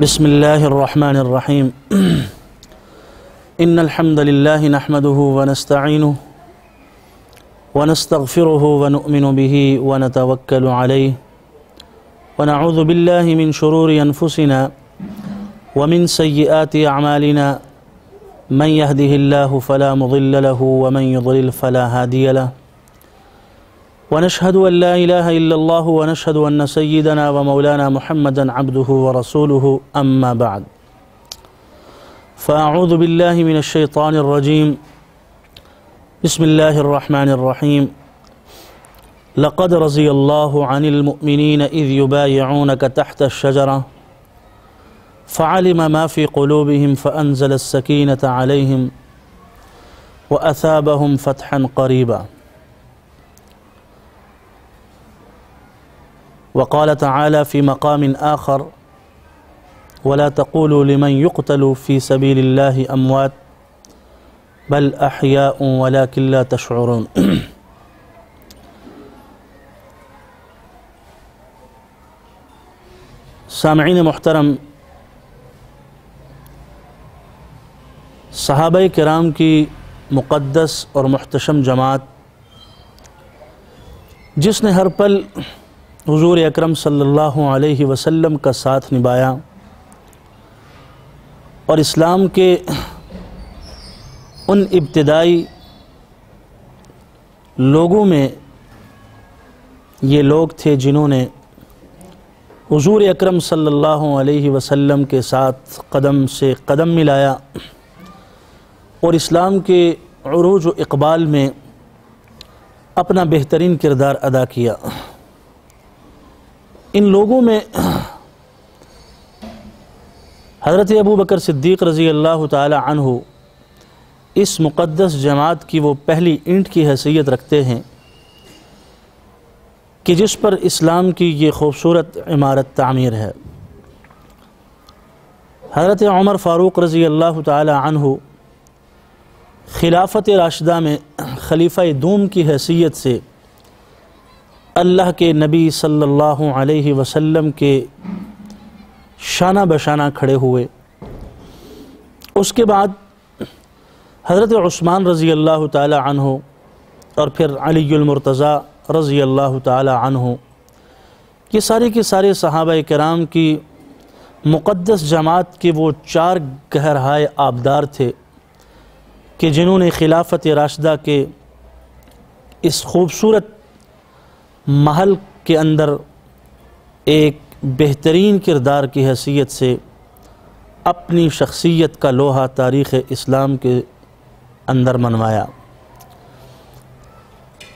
بسم الله الرحمن الرحيم إن الحمد لله نحمده ونستعينه ونستغفره ونؤمن به ونتوكل عليه ونعوذ بالله من شرور أنفسنا ومن سيئات أعمالنا من يهده الله فلا مضل له ومن يضلل فلا هادي له ونشهد أن لا إله إلا الله ونشهد أن سيدنا ومولانا محمدا عبده ورسوله أما بعد فأعوذ بالله من الشيطان الرجيم بسم الله الرحمن الرحيم لقد رضي الله عن المؤمنين إذ يبايعونك تحت الشجرة فعلم ما في قلوبهم فأنزل السكينة عليهم وأثابهم فتحا قريبا وقال تعالى في مقام آخر ولا تقولوا لمن يقتل في سبيل الله أموات بل أحياء ولكن لا تشعرون سامعین محترم، صحابہ کرام کی مقدس اور محتشم جماعت جس نے ہر پل حضور اکرم صلی اللہ علیہ وسلم کا ساتھ نبھایا اور اسلام کے ان ابتدائی لوگوں میں یہ لوگ تھے جنہوں نے حضور اکرم صلی اللہ علیہ وسلم کے ساتھ قدم سے قدم ملایا اور اسلام کے عروج و اقبال میں اپنا بہترین کردار ادا کیا۔ ان لوگوں میں حضرت ابو بکر صدیق رضی اللہ تعالی عنہ اس مقدس جماعت کی وہ پہلی اینٹ کی حیثیت رکھتے ہیں کہ جس پر اسلام کی یہ خوبصورت عمارت تعمیر ہے۔ حضرت عمر فاروق رضی اللہ تعالی عنہ خلافت راشدہ میں خلیفہ دوم کی حیثیت سے اللہ کے نبی صلی اللہ علیہ وسلم کے شانہ بشانہ کھڑے ہوئے۔ اس کے بعد حضرت عثمان رضی اللہ تعالی عنہ اور پھر علی المرتضی رضی اللہ تعالی عنہ، یہ سارے کے سارے صحابہ کرام کی مقدس جماعت کے وہ چار گہرہائے آبدار تھے کہ جنہوں نے خلافت راشدہ کے اس خوبصورت محل کے اندر ایک بہترین کردار کی حیثیت سے اپنی شخصیت کا لوہا تاریخ اسلام کے اندر منوایا۔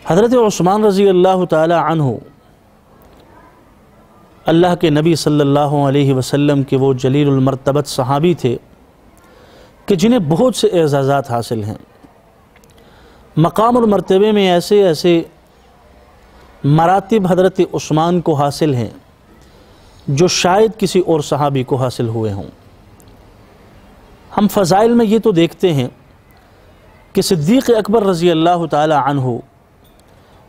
حضرت عثمان رضی اللہ تعالی عنہ اللہ کے نبی صلی اللہ علیہ وسلم کے وہ جلیل المرتبت صحابی تھے کہ جنہیں بہت سے اعزازات حاصل ہیں۔ مقام اور مرتبے میں ایسے ایسے مراتب حضرت عثمان کو حاصل ہیں جو شاید کسی اور صحابی کو حاصل ہوئے ہوں۔ ہم فضائل میں یہ تو دیکھتے ہیں کہ صدیق اکبر رضی اللہ تعالی عنہ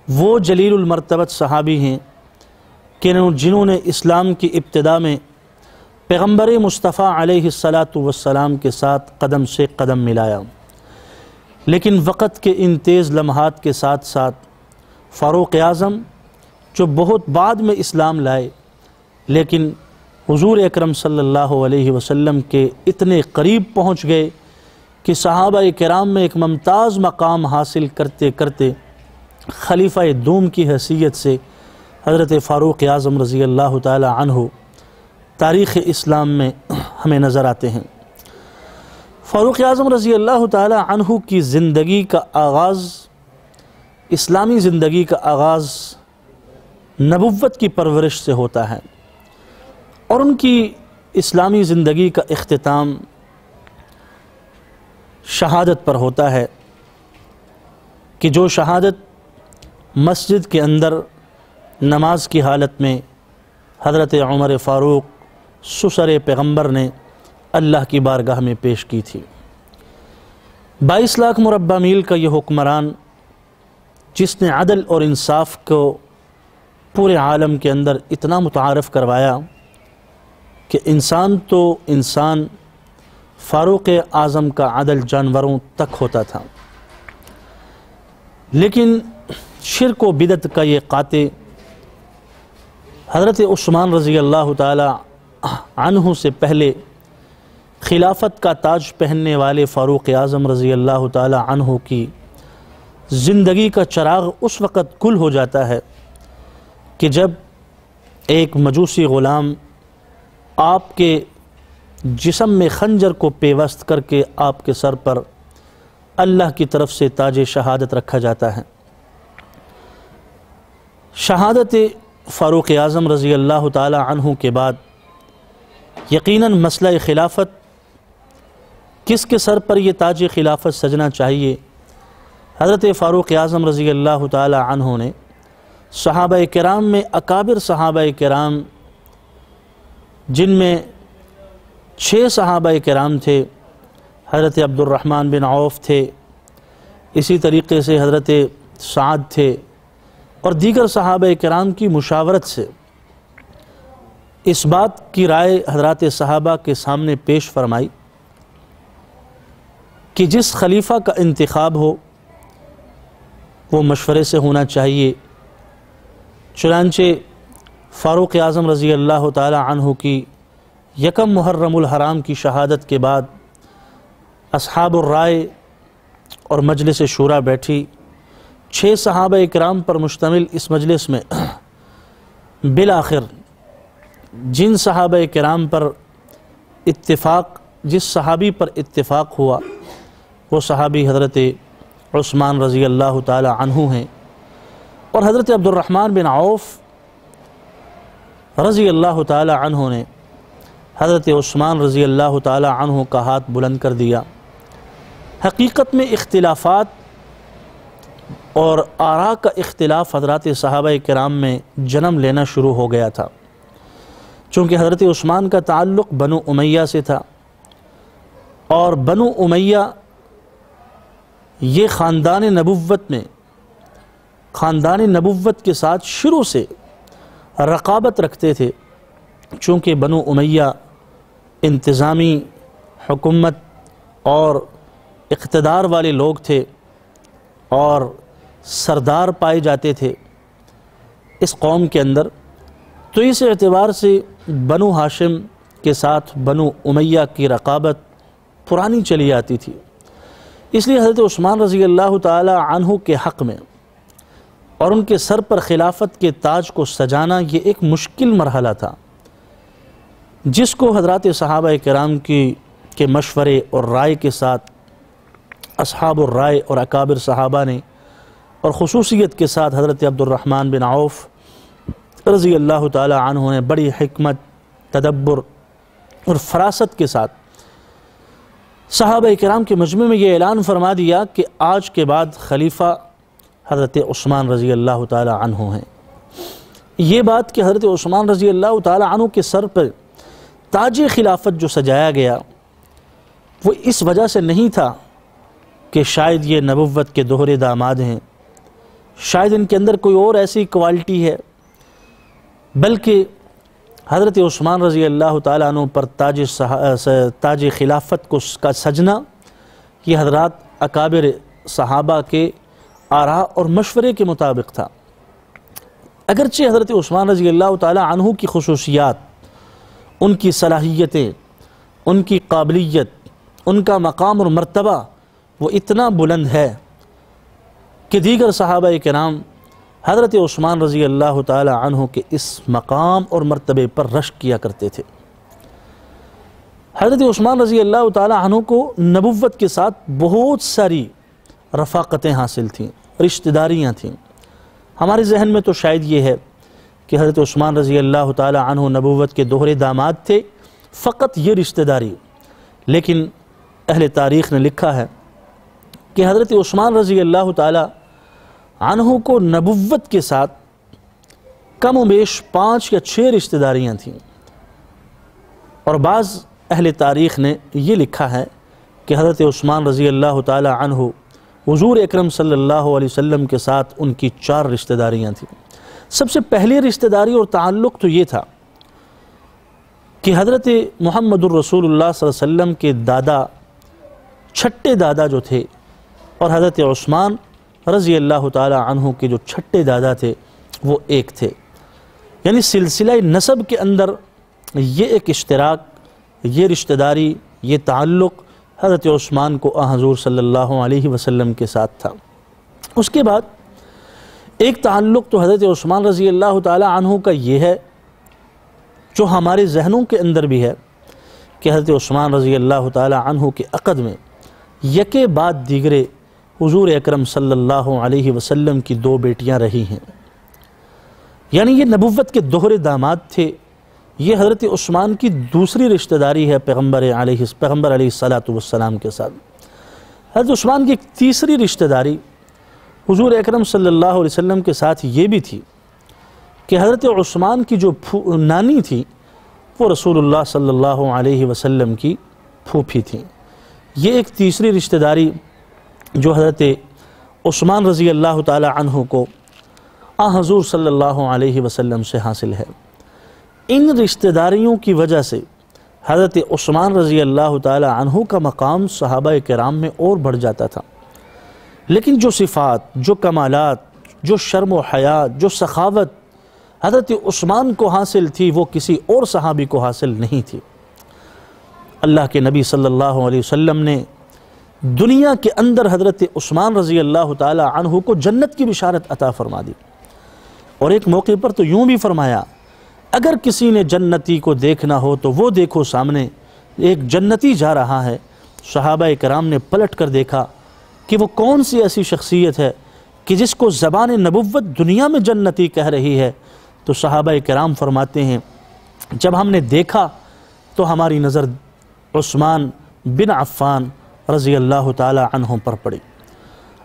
وہ جلیل المرتبت صحابی ہیں کہ جنہوں نے اسلام کی ابتدا میں پیغمبر مصطفیٰ علیہ السلام کے ساتھ قدم سے قدم ملایا، لیکن وقت کے ان تیز لمحات کے ساتھ ساتھ فاروق اعظم جو بہت بعد میں اسلام لائے لیکن حضور اکرم صلی اللہ علیہ وسلم کے اتنے قریب پہنچ گئے کہ صحابہ کرام میں ایک ممتاز مقام حاصل کرتے کرتے خلیفہ دوم کی حیثیت سے حضرت فاروق اعظم رضی اللہ تعالی عنہ تاریخ اسلام میں ہمیں نظر آتے ہیں۔ فاروق اعظم رضی اللہ تعالی عنہ کی زندگی کا آغاز، اسلامی زندگی کا آغاز نبوت کی پرورش سے ہوتا ہے اور ان کی اسلامی زندگی کا اختتام شہادت پر ہوتا ہے کہ جو شہادت مسجد کے اندر نماز کی حالت میں حضرت عمر فاروق سسر پیغمبر نے اللہ کی بارگاہ میں پیش کی تھی۔ 22 لاکھ مربع میل کا یہ حکمران جس نے عدل اور انصاف کو پورے عالم کے اندر اتنا متعارف کروایا کہ انسان تو انسان فاروق اعظم کا عدل جانوروں تک ہوتا تھا، لیکن شرک و بدعت کا یہ قاطع حضرت عثمان رضی اللہ تعالی عنہ سے پہلے خلافت کا تاج پہننے والے فاروق اعظم رضی اللہ تعالی عنہ کی زندگی کا چراغ اس وقت گل ہو جاتا ہے کہ جب ایک مجوسی غلام آپ کے جسم میں خنجر کو پیوست کر کے آپ کے سر پر اللہ کی طرف سے تاج شہادت رکھا جاتا ہے۔ شہادت فاروق اعظم رضی اللہ تعالی عنہ کے بعد یقیناً مسئلہ خلافت، کس کے سر پر یہ تاج خلافت سجنا چاہیے، حضرت فاروق اعظم رضی اللہ تعالی عنہ نے صحابہ کرام میں اکابر صحابہ کرام، جن میں 6 صحابہ کرام تھے، حضرت عبد الرحمن بن عوف تھے، اسی طریقے سے حضرت سعد تھے، اور دیگر صحابہ کرام کی مشاورت سے اس بات کی رائے حضرات صحابہ کے سامنے پیش فرمائی کہ جس خلیفہ کا انتخاب ہو وہ مشورے سے ہونا چاہیے۔ چنانچہ فاروق اعظم رضی اللہ تعالی عنہ کی یکم محرم الحرام کی شہادت کے بعد اصحاب الرائے اور مجلس شورا بیٹھی۔ 6 صحابہ اکرام پر مشتمل اس مجلس میں بالآخر جن صحابہ کرام پر اتفاق، جس صحابی پر اتفاق ہوا وہ صحابی حضرت عثمان رضی اللہ تعالی عنہ ہیں، اور حضرت عبد الرحمن بن عوف رضی اللہ تعالی عنہ نے حضرت عثمان رضی اللہ تعالی عنہ کا ہاتھ بلند کر دیا۔ حقیقت میں اختلافات اور آراء کا اختلاف حضرات صحابہ کرام میں جنم لینا شروع ہو گیا تھا، چونکہ حضرت عثمان کا تعلق بنو امیہ سے تھا، اور بنو امیہ یہ خاندان نبوت کے ساتھ شروع سے رقابت رکھتے تھے، چونکہ بنو امیہ انتظامی حکومت اور اقتدار والے لوگ تھے اور سردار پائے جاتے تھے اس قوم کے اندر، تو اس اعتبار سے بنو ہاشم کے ساتھ بنو امیہ کی رقابت پرانی چلی آتی تھی۔ اس لیے حضرت عثمان رضی اللہ تعالی عنہ کے حق میں اور ان کے سر پر خلافت کے تاج کو سجانا یہ ایک مشکل مرحلہ تھا، جس کو حضرات صحابہ کرام کے مشورے اور رائے کے ساتھ اصحاب الرائے اور اکابر صحابہ نے، اور خصوصیت کے ساتھ حضرت عبد الرحمن بن عوف رضی اللہ تعالی عنہ نے بڑی حکمت، تدبر اور فراست کے ساتھ صحابہ کرام کے مجمع میں یہ اعلان فرما دیا کہ آج کے بعد خلیفہ حضرت عثمان رضی اللہ تعالی عنہ ہیں۔ یہ بات کہ حضرت عثمان رضی اللہ تعالی عنہ کے سر پر تاج خلافت جو سجایا گیا وہ اس وجہ سے نہیں تھا کہ شاید یہ نبوت کے دوہرے داماد ہیں، شاید ان کے اندر کوئی اور ایسی کوالٹی ہے، بلکہ حضرت عثمان رضی اللہ تعالیٰ عنہ پر تاج خلافت کا سجنا یہ حضرات اکابر صحابہ کے آراء اور مشورے کے مطابق تھا۔ اگرچہ حضرت عثمان رضی اللہ تعالیٰ عنہ کی خصوصیات، ان کی صلاحیتیں، ان کی قابلیت، ان کا مقام اور مرتبہ وہ اتنا بلند ہے کہ دیگر صحابہ کرام حضرت عثمان رضی اللہ تعالی عنہ کے اس مقام اور مرتبے پر رشک کیا کرتے تھے۔ حضرت عثمان رضی اللہ تعالی عنہ کو نبوت کے ساتھ بہت ساری رفاقتیں حاصل تھیں، رشتہ داریاں تھیں۔ ہمارے ذہن میں تو شاید یہ ہے کہ حضرت عثمان رضی اللہ تعالی عنہ نبوت کے دوہرے داماد تھے، فقط یہ رشتہ داری، لیکن اہل تاریخ نے لکھا ہے کہ حضرت عثمان رضی اللہ تعالی عنہ کو نبوت کے ساتھ کم و بیش 5 یا 6 رشتہ داریاں تھیں، اور بعض اہل تاریخ نے یہ لکھا ہے کہ حضرت عثمان رضی اللہ تعالی عنہ حضور اکرم صلی اللہ علیہ وسلم کے ساتھ ان کی 4 رشتہ داریاں تھیں۔ سب سے پہلی رشتہ داری اور تعلق تو یہ تھا کہ حضرت محمد الرسول اللہ صلی اللہ علیہ وسلم کے دادا، چھٹے دادا جو تھے، اور حضرت عثمان رضی اللہ تعالی عنہ کے جو چھٹے دادا تھے وہ ایک تھے. یعنی سلسلہ نسب کے اندر یہ ایک اشتراک، یہ رشتہ داری، یہ تعلق حضرت عثمان کو حضور صلی اللہ علیہ وسلم کے ساتھ تھا. اس کے بعد ایک تعلق تو حضرت عثمان رضی اللہ تعالی عنہ کا یہ ہے جو ہمارے ذہنوں کے اندر بھی ہے کہ حضرت عثمان رضی اللہ تعالی عنہ کے عقد میں یکے بعد دیگرے حضور اکرم صلی اللہ علیہ وسلم کی 2 بیٹیاں رہی ہیں. یعنی یہ نبوت کے دوہرے داماد تھے. یہ حضرت عثمان کی دوسری رشتہ داری ہے پیغمبر علیہ السلام کے ساتھ. حضرت عثمان کی ایک تیسری رشتہ داری حضور اکرم صلی اللہ علیہ وسلم کے ساتھ یہ بھی تھی کہ حضرت عثمان کی جو نانی تھی وہ رسول اللہ صلی اللہ علیہ وسلم کی پھوپھی تھیں. یہ ایک تیسری رشتہ داری جو حضرت عثمان رضی اللہ تعالی عنہ کو حضور صلی اللہ علیہ وسلم سے حاصل ہے. ان رشتہ داریوں کی وجہ سے حضرت عثمان رضی اللہ تعالی عنہ کا مقام صحابہ کرام میں اور بڑھ جاتا تھا. لیکن جو صفات، جو کمالات، جو شرم و حیا، جو سخاوت حضرت عثمان کو حاصل تھی وہ کسی اور صحابی کو حاصل نہیں تھی. اللہ کے نبی صلی اللہ علیہ وسلم نے دنیا کے اندر حضرت عثمان رضی اللہ تعالی عنہ کو جنت کی بشارت عطا فرما دی. اور ایک موقع پر تو یوں بھی فرمایا، اگر کسی نے جنتی کو دیکھنا ہو تو وہ دیکھو سامنے ایک جنتی جا رہا ہے. صحابہ کرام نے پلٹ کر دیکھا کہ وہ کون سی ایسی شخصیت ہے کہ جس کو زبان نبوت دنیا میں جنتی کہہ رہی ہے. تو صحابہ کرام فرماتے ہیں جب ہم نے دیکھا تو ہماری نظر عثمان بن عفان رضی اللہ تعالی عنہ پر پڑی.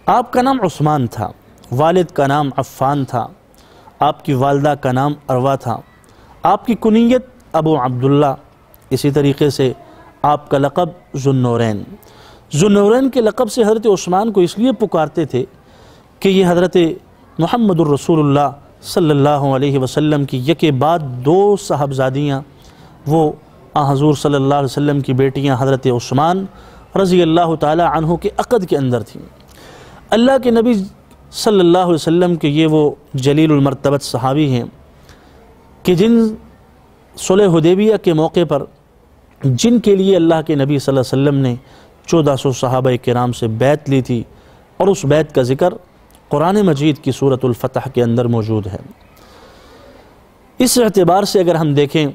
آپ کا نام عثمان تھا، والد کا نام عفان تھا، آپ کی والدہ کا نام عروہ تھا، آپ کی کنیت ابو عبداللہ، اسی طریقے سے آپ کا لقب ذوالنورین. ذوالنورین کے لقب سے حضرت عثمان کو اس لیے پکارتے تھے کہ یہ حضرت محمد الرسول اللہ صلی اللہ علیہ وسلم کی یکے بعد 2 صاحبزادیاں وہ حضور صلی اللہ علیہ وسلم کی بیٹیاں حضرت عثمان رضی اللہ تعالی عنہ کے عقد کے اندر تھیں. اللہ کے نبی صلی اللہ علیہ وسلم کے یہ وہ جلیل المرتبت صحابی ہیں کہ جن صلح حدیبیہ کے موقع پر جن کے لیے اللہ کے نبی صلی اللہ علیہ وسلم نے 1400 صحابہ کرام سے بیعت لی تھی، اور اس بیعت کا ذکر قرآن مجید کی سورۃ الفتح کے اندر موجود ہے. اس اعتبار سے اگر ہم دیکھیں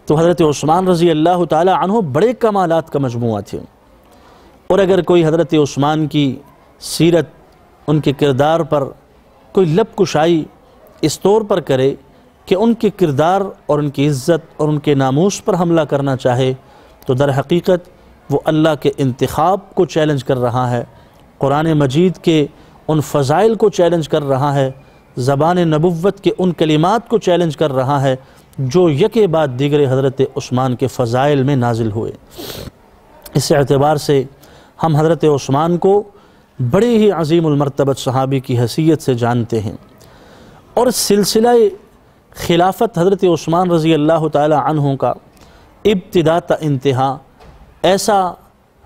تو حضرت عثمان رضی اللہ تعالی عنہ بڑے کمالات کا مجموعہ تھے. اور اگر کوئی حضرت عثمان کی سیرت، ان کے کردار پر کوئی لب کشائی اس طور پر کرے کہ ان کے کردار اور ان کی عزت اور ان کے ناموس پر حملہ کرنا چاہے تو در حقیقت وہ اللہ کے انتخاب کو چیلنج کر رہا ہے، قرآن مجید کے ان فضائل کو چیلنج کر رہا ہے، زبان نبوت کے ان کلمات کو چیلنج کر رہا ہے جو یکے بعد دیگر حضرت عثمان کے فضائل میں نازل ہوئے. اس اعتبار سے ہم حضرت عثمان کو بڑے ہی عظیم المرتبت صحابی کی حیثیت سے جانتے ہیں. اور سلسلہ خلافت حضرت عثمان رضی اللہ تعالی عنہ کا ابتدا تا انتہا ایسا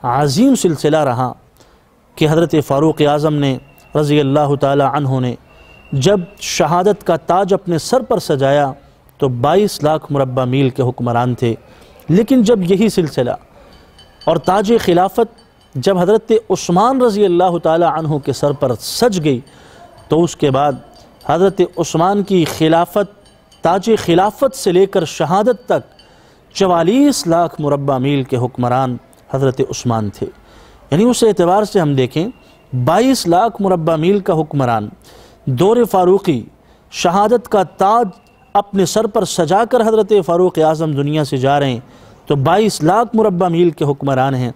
عظیم سلسلہ رہا کہ حضرت فاروق اعظم نے رضی اللہ تعالی عنہ نے جب شہادت کا تاج اپنے سر پر سجایا تو 22 لاکھ مربع میل کے حکمران تھے. لیکن جب یہی سلسلہ اور تاج خلافت جب حضرت عثمان رضی اللہ تعالی عنہ کے سر پر سج گئی تو اس کے بعد حضرت عثمان کی خلافت، تاج خلافت سے لے کر شہادت تک 44 لاکھ مربع میل کے حکمران حضرت عثمان تھے. یعنی اس اعتبار سے ہم دیکھیں 22 لاکھ مربع میل کا حکمران، دور فاروقی، شہادت کا تاج اپنے سر پر سجا کر حضرت فاروق اعظم دنیا سے جا رہے ہیں تو 22 لاکھ مربع میل کے حکمران ہیں.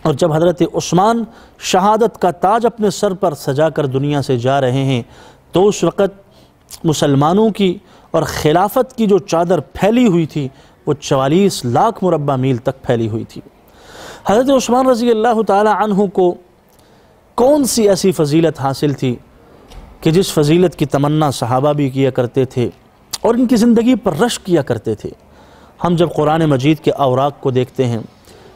اور جب حضرت عثمان شہادت کا تاج اپنے سر پر سجا کر دنیا سے جا رہے ہیں تو اس وقت مسلمانوں کی اور خلافت کی جو چادر پھیلی ہوئی تھی وہ 44 لاکھ مربع میل تک پھیلی ہوئی تھی. حضرت عثمان رضی اللہ تعالی عنہ کو کون سی ایسی فضیلت حاصل تھی کہ جس فضیلت کی تمنا صحابہ بھی کیا کرتے تھے اور ان کی زندگی پر رشک کیا کرتے تھے. ہم جب قرآن مجید کے اوراق کو دیکھتے ہیں،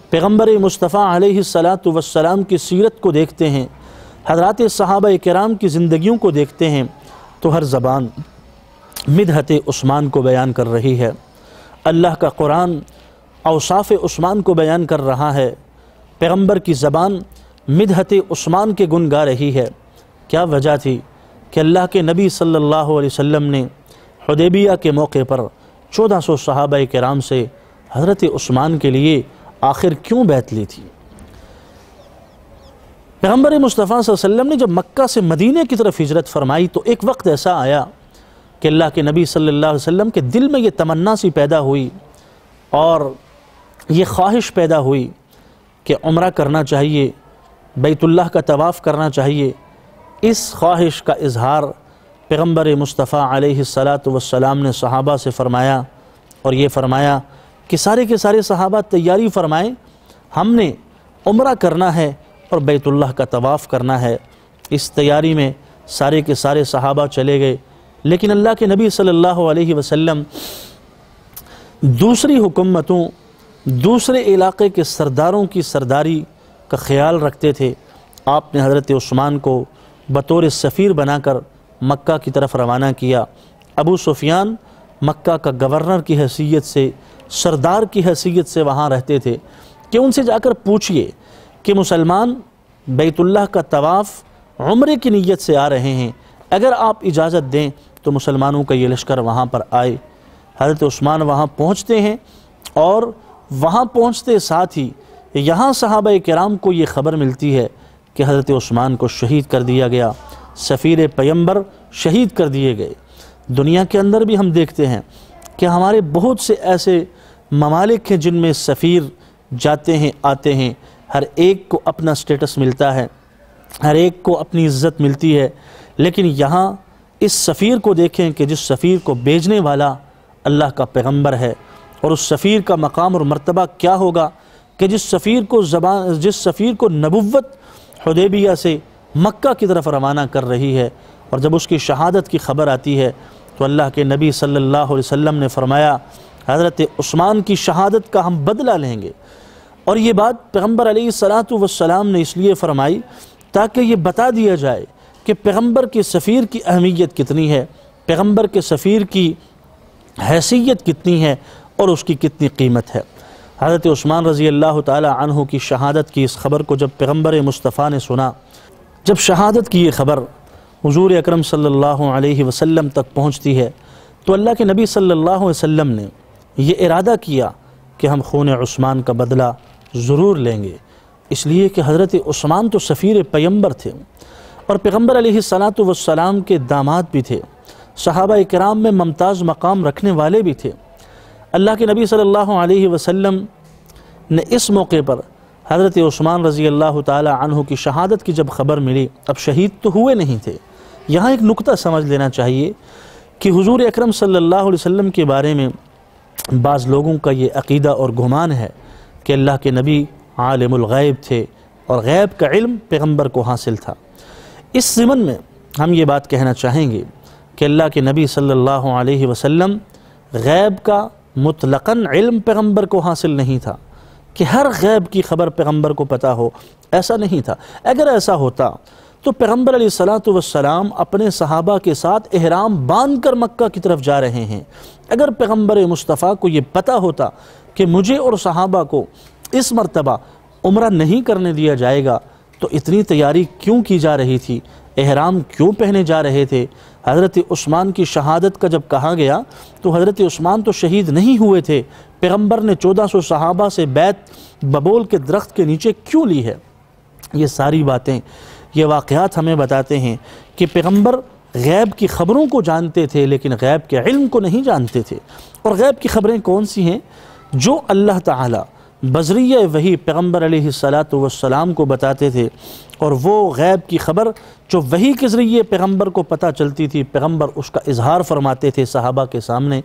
پیغمبر مصطفیٰ علیہ السلام کی سیرت کو دیکھتے ہیں، حضرات صحابہ کرام کی زندگیوں کو دیکھتے ہیں، تو ہر زبان مدحت عثمان کو بیان کر رہی ہے۔ اللہ کا قرآن اوصاف عثمان کو بیان کر رہا ہے، پیغمبر کی زبان مدحت عثمان کے گن گا رہی ہے۔ کیا وجہ تھی کہ اللہ کے نبی صلی اللہ علیہ وسلم نے حدیبیہ کے موقع پر 1400 صحابہ کرام سے حضرت عثمان کے لیے آخر کیوں بیعت لی تھی؟ پیغمبر مصطفیٰ صلی اللہ علیہ وسلم نے جب مکہ سے مدینہ کی طرف ہجرت فرمائی تو ایک وقت ایسا آیا کہ اللہ کے نبی صلی اللہ علیہ وسلم کے دل میں یہ تمنا سی پیدا ہوئی اور یہ خواہش پیدا ہوئی کہ عمرہ کرنا چاہیے، بیت اللہ کا طواف کرنا چاہیے۔ اس خواہش کا اظہار پیغمبر مصطفیٰ علیہ السلام نے صحابہ سے فرمایا اور یہ فرمایا کہ سارے کے سارے صحابہ تیاری فرمائیں، ہم نے عمرہ کرنا ہے اور بیت اللہ کا طواف کرنا ہے۔ اس تیاری میں سارے کے سارے صحابہ چلے گئے، لیکن اللہ کے نبی صلی اللہ علیہ وسلم دوسری حکومتوں، دوسرے علاقے کے سرداروں کی سرداری کا خیال رکھتے تھے۔ آپ نے حضرت عثمان کو بطور سفیر بنا کر مکہ کی طرف روانہ کیا۔ ابو سفیان مکہ کا گورنر کی حیثیت سے، سردار کی حیثیت سے وہاں رہتے تھے کہ ان سے جا کر پوچھئے کہ مسلمان بیت اللہ کا طواف عمرے کی نیت سے آ رہے ہیں، اگر آپ اجازت دیں تو مسلمانوں کا یہ لشکر وہاں پر آئے۔ حضرت عثمان وہاں پہنچتے ہیں اور وہاں پہنچتے ساتھ ہی یہاں صحابہ کرام کو یہ خبر ملتی ہے کہ حضرت عثمان کو شہید کر دیا گیا، سفیر پیمبر شہید کر دیے گئے۔ دنیا کے اندر بھی ہم دیکھتے ہیں کہ ہمارے بہت سے ایسے ممالک ہیں جن میں سفیر جاتے ہیں، آتے ہیں، ہر ایک کو اپنا سٹیٹس ملتا ہے، ہر ایک کو اپنی عزت ملتی ہے، لیکن یہاں اس سفیر کو دیکھیں کہ جس سفیر کو بھیجنے والا اللہ کا پیغمبر ہے، اور اس سفیر کا مقام اور مرتبہ کیا ہوگا کہ جس سفیر کو نبوت حدیبیہ سے مکہ کی طرف روانہ کر رہی ہے، اور جب اس کی شہادت کی خبر آتی ہے تو اللہ کے نبی صلی اللہ علیہ وسلم نے فرمایا حضرت عثمان کی شہادت کا ہم بدلہ لیں گے۔ اور یہ بات پیغمبر علیہ السلام نے اس لیے فرمائی تاکہ یہ بتا دیا جائے کہ پیغمبر کے سفیر کی اہمیت کتنی ہے، پیغمبر کے سفیر کی حیثیت کتنی ہے اور اس کی کتنی قیمت ہے۔ حضرت عثمان رضی اللہ تعالی عنہ کی شہادت کی اس خبر کو جب پیغمبر مصطفیٰ نے سنا، جب شہادت کی یہ خبر حضور اکرم صلی اللہ علیہ وسلم تک پہنچتی ہے تو اللہ کے نبی صلی اللہ علیہ وسلم نے یہ ارادہ کیا کہ ہم خون عثمان کا بدلہ ضرور لیں گے، اس لیے کہ حضرت عثمان تو سفیر پیمبر تھے اور پیغمبر علیہ السلام کے داماد بھی تھے، صحابہ کرام میں ممتاز مقام رکھنے والے بھی تھے۔ اللہ کے نبی صلی اللہ علیہ وسلم نے اس موقع پر حضرت عثمان رضی اللہ تعالی عنہ کی شہادت کی جب خبر ملی، اب شہید تو ہوئے نہیں تھے۔ یہاں ایک نقطہ سمجھ لینا چاہیے کہ حضور اکرم صلی اللہ علیہ وسلم کے بارے میں بعض لوگوں کا یہ عقیدہ اور گمان ہے کہ اللہ کے نبی عالم الغیب تھے اور غیب کا علم پیغمبر کو حاصل تھا۔ اس ضمن میں ہم یہ بات کہنا چاہیں گے کہ اللہ کے نبی صلی اللہ علیہ وسلم غیب کا مطلقاً علم پیغمبر کو حاصل نہیں تھا کہ ہر غیب کی خبر پیغمبر کو پتہ ہو، ایسا نہیں تھا۔ اگر ایسا ہوتا تو پیغمبر علیہ السلام اپنے صحابہ کے ساتھ احرام باندھ کر مکہ کی طرف جا رہے ہیں۔ اگر پیغمبر مصطفیٰ کو یہ پتہ ہوتا کہ مجھے اور صحابہ کو اس مرتبہ عمرہ نہیں کرنے دیا جائے گا تو اتنی تیاری کیوں کی جا رہی تھی، احرام کیوں پہنے جا رہے تھے؟ حضرت عثمان کی شہادت کا جب کہا گیا تو حضرت عثمان تو شہید نہیں ہوئے تھے، پیغمبر نے 1400 صحابہ سے بیعت ببول کے درخت کے نیچے کیوں لی ہے؟ یہ ساری باتیں، یہ واقعات ہمیں بتاتے ہیں کہ پیغمبر غیب کی خبروں کو جانتے تھے لیکن غیب کے علم کو نہیں جانتے تھے۔ اور غیب کی خبریں کون سی ہیں؟ جو اللہ تعالی بذریعہ وحی پیغمبر علیہ السلام کو بتاتے تھے، اور وہ غیب کی خبر جو وحی کے ذریعے پیغمبر کو پتہ چلتی تھی، پیغمبر اس کا اظہار فرماتے تھے صحابہ کے سامنے۔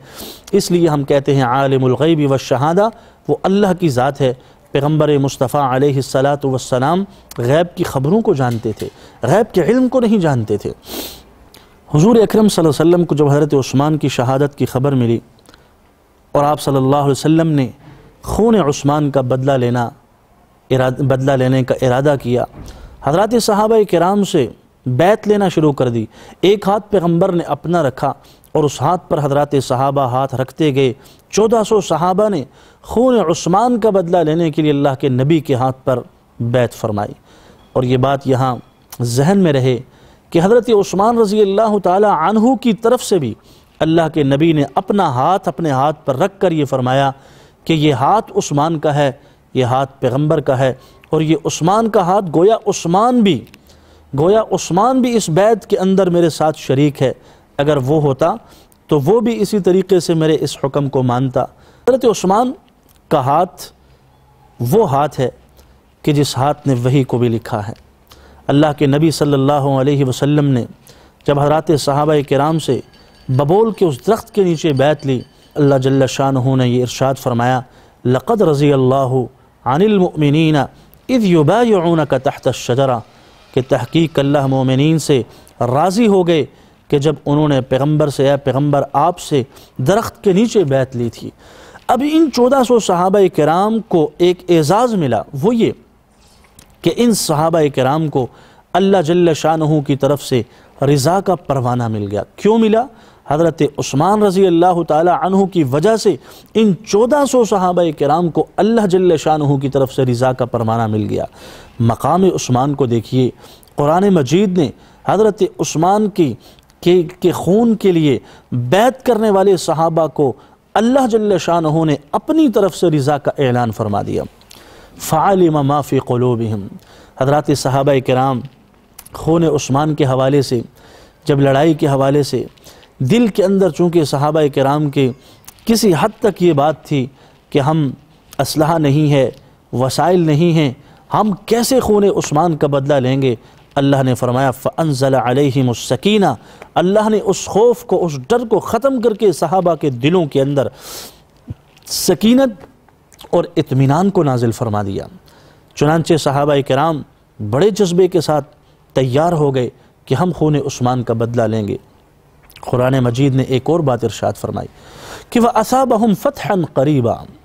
اس لیے ہم کہتے ہیں عالم الغیب والشہادہ، وہ اللہ کی ذات ہے۔ پیغمبر مصطفیٰ علیہ السلام غیب کی خبروں کو جانتے تھے، غیب کے علم کو نہیں جانتے تھے۔ حضور اکرم صلی اللہ علیہ وسلم کو جب حضرت عثمان کی شہادت کی خبر ملی اور آپ صلی اللہ علیہ وسلم نے خون عثمان کا بدلہ لینے کا ارادہ کیا۔ حضرات صحابہ کرام سے بیعت لینا شروع کر دی۔ ایک ہاتھ پیغمبر نے اپنا رکھا اور اس ہاتھ پر حضرات صحابہ ہاتھ رکھتے گئے۔ 1400 صحابہ نے خون عثمان کا بدلہ لینے کے لیے اللہ کے نبی کے ہاتھ پر بیعت فرمائی۔ اور یہ بات یہاں ذہن میں رہے کہ حضرت عثمان رضی اللہ تعالی عنہ کی طرف سے بھی اللہ کے نبی نے اپنا ہاتھ اپنے ہاتھ پر رکھ کر یہ فرمایا کہ یہ ہاتھ عثمان کا ہے، یہ ہاتھ پیغمبر کا ہے، اور یہ عثمان کا ہاتھ گویا عثمان بھی اس بیعت کے اندر میرے ساتھ شریک ہے، اگر وہ ہوتا تو وہ بھی اسی طریقے سے میرے اس حکم کو مانتا۔ حضرت عثمان کا ہاتھ وہ ہاتھ ہے کہ جس ہاتھ نے وحی کو بھی لکھا ہے۔ اللہ کے نبی صلی اللہ علیہ وسلم نے جب حضرات صحابہ کرام سے ببول کے اس درخت کے نیچے بیعت لی، اللہ جل شانہ نے یہ ارشاد فرمایا، لقد رضی اللہ عن المؤمنین اذ یبایعونک تحت الشجرہ، کہ تحقیق اللہ مومنین سے راضی ہو گئے کہ جب انہوں نے پیغمبر سے، اے پیغمبر آپ سے درخت کے نیچے بیعت لی تھی۔ اب ان 1400 صحابہ کرام کو ایک اعزاز ملا، وہ یہ کہ ان صحابہ کرام کو اللہ جل شانہ کی طرف سے رضا کا پروانہ مل گیا۔ کیوں ملا؟ حضرت عثمان رضی اللہ تعالی عنہ کی وجہ سے ان 1400 صحابہ کرام کو اللہ جل شانہ کی طرف سے رضا کا پروانہ مل گیا۔ مقام عثمان کو دیکھیے، قرآن مجید نے حضرت عثمان کے خون کے لیے بیعت کرنے والے صحابہ کو اللہ جل شانہ نے اپنی طرف سے رضا کا اعلان فرما دیا۔ فعلم ما فی قلوبہم، حضرات صحابہ کرام خون عثمان کے حوالے سے، جب لڑائی کے حوالے سے دل کے اندر چونکہ صحابہ کرام کے کسی حد تک یہ بات تھی کہ ہم اسلحہ نہیں ہے، وسائل نہیں ہیں، ہم کیسے خون عثمان کا بدلہ لیں گے؟ اللہ نے فرمایا فَأَنزَلَ عَلَيْهِمُ السَّكِينَةَ، اللہ نے اس خوف کو، اس ڈر کو ختم کر کے صحابہ کے دلوں کے اندر سکینت اور اطمینان کو نازل فرما دیا۔ چنانچہ صحابہ کرام بڑے جذبے کے ساتھ تیار ہو گئے کہ ہم خون عثمان کا بدلہ لیں گے۔ قرآن مجید نے ایک اور بات ارشاد فرمائی کہ وَأَصَابَهُمْ فَتْحًا قَرِيبًا،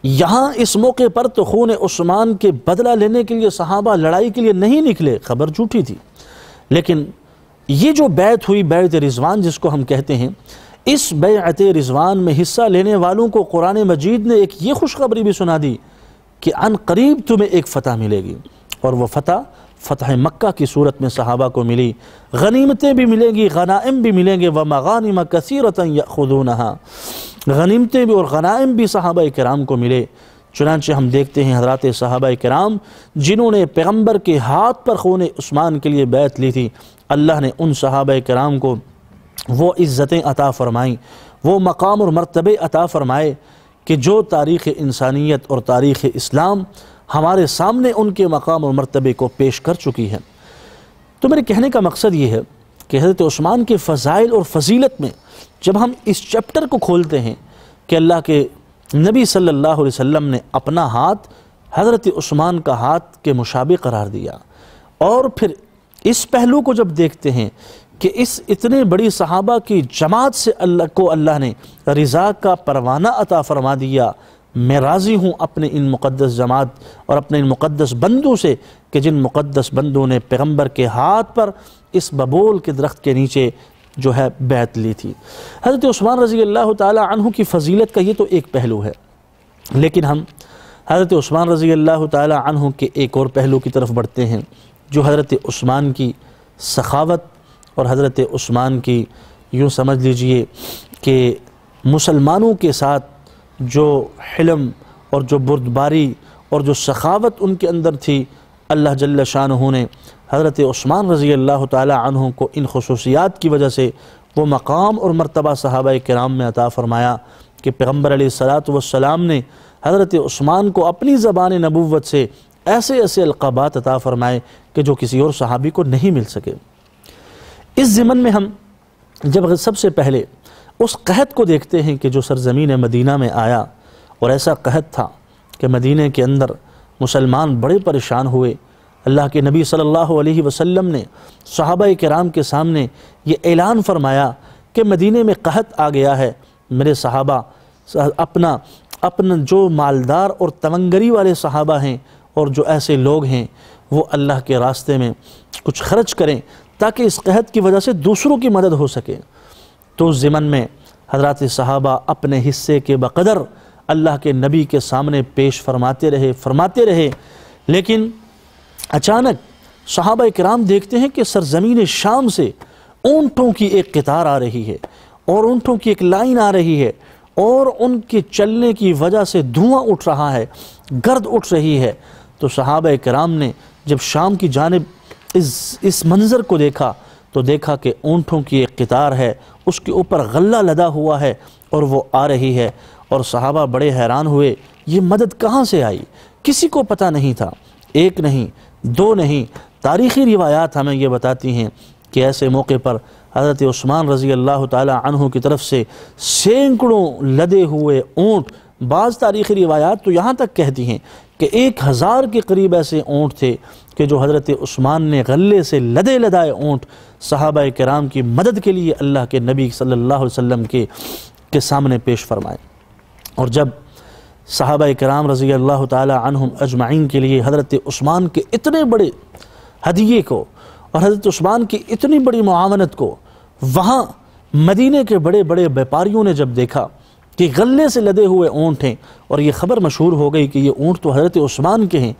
یہاں اس موقع پر تو خون عثمان کے بدلہ لینے کے لیے صحابہ لڑائی کے لیے نہیں نکلے، خبر جھوٹی تھی، لیکن یہ جو بیعت ہوئی، بیعت رضوان جس کو ہم کہتے ہیں، اس بیعت رضوان میں حصہ لینے والوں کو قرآن مجید نے ایک یہ خوشخبری بھی سنا دی کہ عن قریب تمہیں ایک فتح ملے گی، اور وہ فتح مکہ کی صورت میں صحابہ کو ملی۔ غنیمتیں بھی ملیں گی، غنائم بھی ملیں گے، وَمَغَانِمَ كَثِيرَةً يَأْخُذُونَهَا، غنیمتیں بھی اور غنائم بھی صحابہ کرام کو ملے۔ چنانچہ ہم دیکھتے ہیں حضرات صحابہ کرام جنہوں نے پیغمبر کے ہاتھ پر خون عثمان کے لیے بیعت لی تھی، اللہ نے ان صحابہ کرام کو وہ عزتیں عطا فرمائیں، وہ مقام اور مرتبے عطا فرمائے کہ جو تاریخ انسانیت اور تاریخ اسلام ہمارے سامنے ان کے مقام اور مرتبے کو پیش کر چکی ہے۔ تو میرے کہنے کا مقصد یہ ہے کہ حضرت عثمان کے فضائل اور فضیلت میں جب ہم اس چیپٹر کو کھولتے ہیں کہ اللہ کے نبی صلی اللہ علیہ وسلم نے اپنا ہاتھ حضرت عثمان کا ہاتھ کے مشابہ قرار دیا، اور پھر اس پہلو کو جب دیکھتے ہیں کہ اس اتنے بڑی صحابہ کی جماعت سے اللہ نے رضا کا پروانہ عطا فرما دیا، میں راضی ہوں اپنے ان مقدس جماعت اور اپنے ان مقدس بندوں سے کہ جن مقدس بندوں نے پیغمبر کے ہاتھ پر اس ببول کے درخت کے نیچے جو ہے بیعت لی تھی۔ حضرت عثمان رضی اللہ تعالی عنہ کی فضیلت کا یہ تو ایک پہلو ہے، لیکن ہم حضرت عثمان رضی اللہ تعالی عنہ کے ایک اور پہلو کی طرف بڑھتے ہیں، جو حضرت عثمان کی سخاوت اور حضرت عثمان کی یوں سمجھ لیجئے کہ مسلمانوں کے ساتھ جو حلم اور جو بردباری اور جو سخاوت ان کے اندر تھی، اللہ جل شانہ نے حضرت عثمان رضی اللہ تعالی عنہ کو ان خصوصیات کی وجہ سے وہ مقام اور مرتبہ صحابہ کرام میں عطا فرمایا کہ پیغمبر علیہ السلام نے حضرت عثمان کو اپنی زبان نبوت سے ایسے ایسے القابات عطا فرمائے کہ جو کسی اور صحابی کو نہیں مل سکے۔ اس ضمن میں ہم جب سب سے پہلے اس قحط کو دیکھتے ہیں کہ جو سرزمین مدینہ میں آیا، اور ایسا قحط تھا کہ مدینہ کے اندر مسلمان بڑے پریشان ہوئے، اللہ کے نبی صلی اللہ علیہ وسلم نے صحابہ کرام کے سامنے یہ اعلان فرمایا کہ مدینہ میں قحط آ گیا ہے، میرے صحابہ اپنا جو مالدار اور تمنگری والے صحابہ ہیں اور جو ایسے لوگ ہیں وہ اللہ کے راستے میں کچھ خرچ کریں تاکہ اس قحط کی وجہ سے دوسروں کی مدد ہو سکے۔ تو اس ضمن میں حضرات صحابہ اپنے حصے کے بقدر اللہ کے نبی کے سامنے پیش فرماتے رہے، لیکن اچانک صحابہ کرام دیکھتے ہیں کہ سرزمین شام سے اونٹوں کی ایک قطار آ رہی ہے اور اونٹوں کی ایک لائن آ رہی ہے اور ان کے چلنے کی وجہ سے دھواں اٹھ رہا ہے، گرد اٹھ رہی ہے۔ تو صحابہ کرام نے جب شام کی جانب اس منظر کو دیکھا تو دیکھا کہ اونٹوں کی ایک قطار ہے، اس کے اوپر غلہ لدا ہوا ہے اور وہ آ رہی ہے، اور صحابہ بڑے حیران ہوئے، یہ مدد کہاں سے آئی؟ کسی کو پتہ نہیں تھا، ایک نہیں، دو نہیں، تاریخی روایات ہمیں یہ بتاتی ہیں کہ ایسے موقع پر حضرت عثمان رضی اللہ تعالی عنہ کی طرف سے سینکڑوں لدے ہوئے اونٹ، بعض تاریخی روایات تو یہاں تک کہتی ہیں کہ 1000 کے قریب ایسے اونٹ تھے کہ جو حضرت عثمان نے غلے سے لدے لدائے اونٹ صحابہ کرام کی مدد کے لیے اللہ کے نبی صلی اللہ علیہ وسلم کے سامنے پیش فرمائے۔ اور جب صحابہ کرام رضی اللہ تعالی عنہم اجمعین کے لیے حضرت عثمان کے اتنے بڑے ہدیے کو اور حضرت عثمان کی اتنی بڑی معاونت کو وہاں مدینے کے بڑے بڑے بیپاریوں نے جب دیکھا کہ غلے سے لدے ہوئے اونٹ ہیں اور یہ خبر مشہور ہو گئی کہ یہ اونٹ تو حضرت عثمان کے ہیں،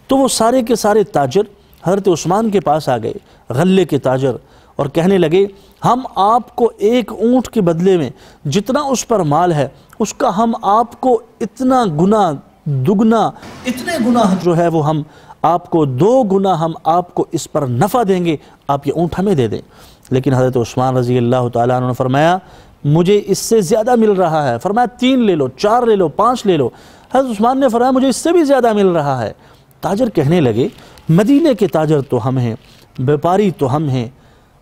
تو وہ سارے کے سارے تاجر حضرت عثمان کے پاس آ گئے، غلے کے تاجر، اور کہنے لگے ہم آپ کو ایک اونٹ کے بدلے میں جتنا اس پر مال ہے اس کا ہم آپ کو اتنا گنا دگنا، اتنے گنا جو ہے وہ ہم آپ کو 2 گنا ہم آپ کو اس پر نفع دیں گے، آپ یہ اونٹ ہمیں دے دیں۔ لیکن حضرت عثمان رضی اللہ تعالیٰ عنہ نے فرمایا مجھے اس سے زیادہ مل رہا ہے، فرمایا 3 لے لو، 4 لے لو، 5 لے لو۔ حضرت عثمان نے فرمایا مجھے اس سے بھی زیادہ مل رہا ہے۔ تاجر کہنے لگے مدینے کے تاجر تو ہم ہیں، بیپاری تو ہم ہیں،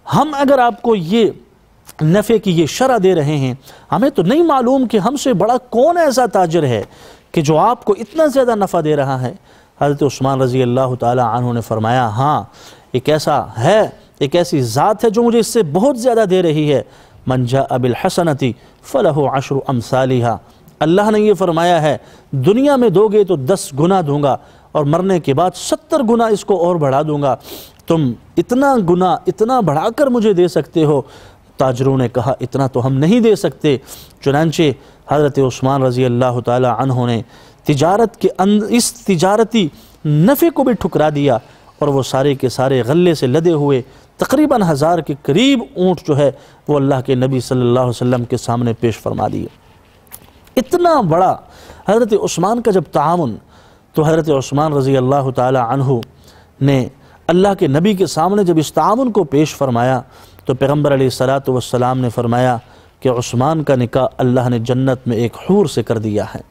ہم اگر آپ کو یہ نفع کی یہ شرح دے رہے ہیں، ہمیں تو نہیں معلوم کہ ہم سے بڑا کون ایسا تاجر ہے کہ جو آپ کو اتنا زیادہ نفع دے رہا ہے۔ حضرت عثمان رضی اللہ تعالی عنہ نے فرمایا ہاں ایک ایسی ذات ہے جو مجھے اس سے بہت زیادہ دے رہی ہے، من جاء بالحسنۃ فلہ 10 امثالھا، اللہ نے یہ فرمایا ہے دنیا میں دو گے تو 10 گنا دوں گا اور مرنے کے بعد 70 گنا اس کو اور بڑھا دوں گا، تم اتنا گنا اتنا بڑھا کر مجھے دے سکتے ہو؟ تاجروں نے کہا اتنا تو ہم نہیں دے سکتے۔ چنانچہ حضرت عثمان رضی اللہ تعالی عنہ نے تجارت کے اس تجارتی نفع کو بھی ٹھکرا دیا اور وہ سارے کے سارے غلے سے لدے ہوئے تقریباً 1000 کے قریب اونٹ جو ہے وہ اللہ کے نبی صلی اللہ علیہ وسلم کے سامنے پیش فرما دیے۔ اتنا بڑا حضرت عثمان کا جب تعاون، تو حضرت عثمان رضی اللہ تعالی عنہ نے اللہ کے نبی کے سامنے جب اس تعاون کو پیش فرمایا تو پیغمبر علیہ الصلوۃ والسلام نے فرمایا کہ عثمان کا نکاح اللہ نے جنت میں ایک حور سے کر دیا ہے۔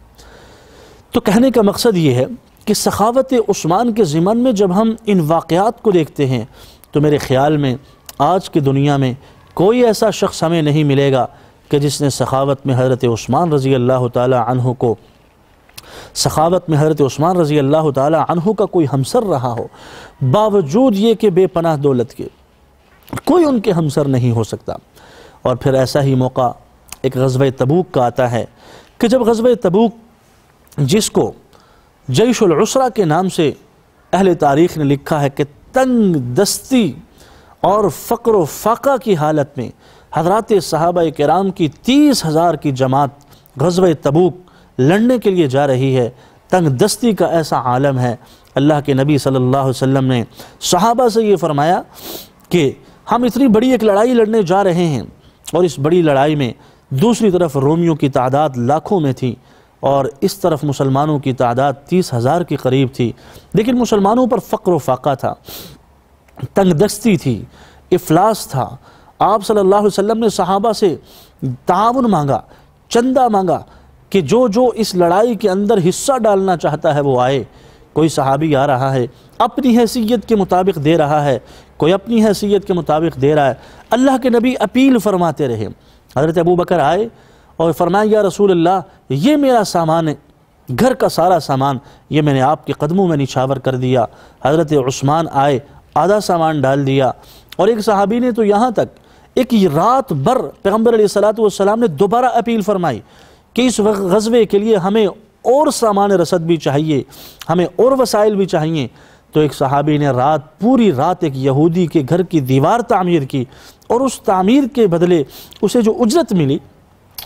تو کہنے کا مقصد یہ ہے کہ سخاوت عثمان کے ضمن میں جب ہم ان واقعات کو دیکھتے ہیں تو میرے خیال میں آج کی دنیا میں کوئی ایسا شخص ہمیں نہیں ملے گا کہ جس نے سخاوت میں حضرت عثمان رضی اللہ تعالی عنہ کو سخاوت میں حضرت عثمان رضی اللہ تعالی عنہ کا کوئی ہمسر رہا ہو، باوجود یہ کہ بے پناہ دولت کے کوئی ان کے ہمسر نہیں ہو سکتا۔ اور پھر ایسا ہی موقع ایک غزوہ تبوک کا آتا ہے کہ جب غزوہ تبوک، جس کو جیش العسرہ کے نام سے اہل تاریخ نے لکھا ہے کہ تنگ دستی اور فقر و فاقہ کی حالت میں حضرات صحابہ کرام کی 30,000 کی جماعت غزوہ تبوک لڑنے کے لیے جا رہی ہے، تنگ دستی کا ایسا عالم ہے۔ اللہ کے نبی صلی اللہ علیہ وسلم نے صحابہ سے یہ فرمایا کہ ہم اتنی بڑی ایک لڑائی لڑنے جا رہے ہیں اور اس بڑی لڑائی میں دوسری طرف رومیوں کی تعداد لاکھوں میں تھی اور اس طرف مسلمانوں کی تعداد 30,000 کے قریب تھی، لیکن مسلمانوں پر فقر و فاقہ تھا، تنگ دستی تھی، افلاس تھا۔ آپ صلی اللہ علیہ وسلم نے صحابہ سے تعاون مانگا، چندہ مانگا کہ جو اس لڑائی کے اندر حصہ ڈالنا چاہتا ہے وہ آئے۔ کوئی صحابی آ رہا ہے اپنی حیثیت کے مطابق دے رہا ہے، کوئی اپنی حیثیت کے مطابق دے رہا ہے۔ اللہ کے نبی اپیل فرماتے رہے۔ حضرت ابو بکر آئے اور فرمایا یا رسول اللہ یہ میرا سامان ہے، گھر کا سارا سامان یہ میں نے آپ کے قدموں میں نچھاور کر دیا۔ حضرت عثمان آئے، آدھا سامان ڈال دیا، اور ایک صحابی نے تو یہاں تک ایک رات بھر پیغمبر علیہ الصلوۃ والسلام نے دوبارہ اپیل فرمائی کہ اس غزوے کے لیے ہمیں اور سامان رسد بھی چاہیے، ہمیں اور وسائل بھی چاہیے، تو ایک صحابی نے پوری رات ایک یہودی کے گھر کی دیوار تعمیر کی، اور اس تعمیر کے بدلے اسے جو اجرت ملی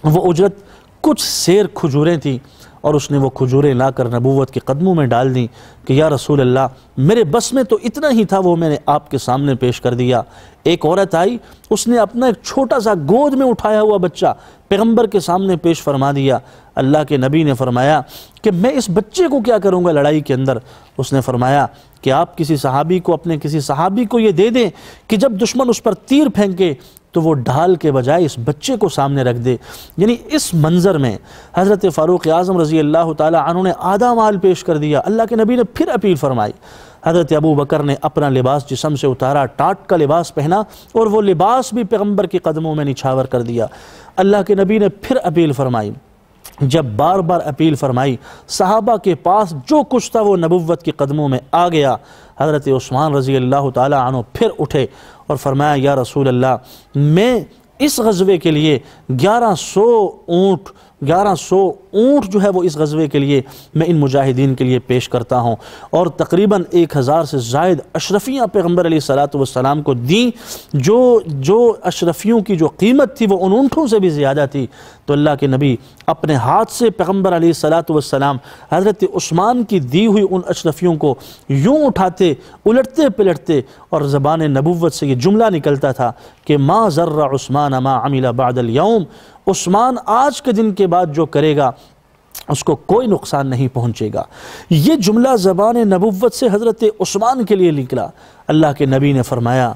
وہ اجرت کچھ سیر کھجوریں تھیں، اور اس نے وہ کھجوریں لا کر نبوت کے قدموں میں ڈال دیں کہ یا رسول اللہ میرے بس میں تو اتنا ہی تھا، وہ میں نے آپ کے سامنے پیش کر دیا۔ ایک عورت آئی، اس نے اپنا ایک چھوٹا سا گود میں اٹھایا ہوا بچہ پیغمبر کے سامنے پیش فرما دیا۔ اللہ کے نبی نے فرمایا کہ میں اس بچے کو کیا کروں گا لڑائی کے اندر؟ اس نے فرمایا کہ آپ کسی صحابی کو یہ دے دیں کہ جب دشمن اس پر تیر پھینکے تو وہ ڈھال کے بجائے اس بچے کو سامنے رکھ دے۔ یعنی اس منظر میں حضرت فاروق اعظم رضی اللہ تعالی عنہ نے آدھا مال پیش کر دیا۔ اللہ کے نبی نے پھر اپیل فرمائی۔ حضرت ابو بکر نے اپنا لباس جسم سے اتارا، ٹاٹ کا لباس پہنا، اور وہ لباس بھی پیغمبر کے قدموں میں نچھاور کر دیا۔ اللہ کے نبی نے پھر اپیل فرمائی۔ جب بار بار اپیل فرمائی، صحابہ کے پاس جو کچھ تھا وہ نبوت کے قدموں میں آ گیا۔ حضرت عثمان رضی اللہ تعالی عنہ پھر اٹھے اور فرمایا یا رسول اللہ میں اس غزوے کے لیے 1100 اونٹ جو ہے وہ اس غزوے کے لیے میں ان مجاہدین کے لیے پیش کرتا ہوں، اور تقریباً 1000 سے زائد اشرفیاں پیغمبر علیہ السلام کو دیں، جو اشرفیوں کی جو قیمت تھی وہ ان اونٹوں سے بھی زیادہ تھی۔ تو اللہ کے نبی اپنے ہاتھ سے پیغمبر علیہ السلام حضرت عثمان کی دی ہوئی ان اشرفیوں کو یوں اٹھاتے، الٹتے پلٹتے، اور زبان نبوت سے یہ جملہ نکلتا تھا کہ ما ضر عثمان ما عمل بعد اليوم، عثمان آج کے دن کے بعد جو کرے گا اس کو کوئی نقصان نہیں پہنچے گا۔ یہ جملہ زبان نبوت سے حضرت عثمان کے لیے نکلا۔ اللہ کے نبی نے فرمایا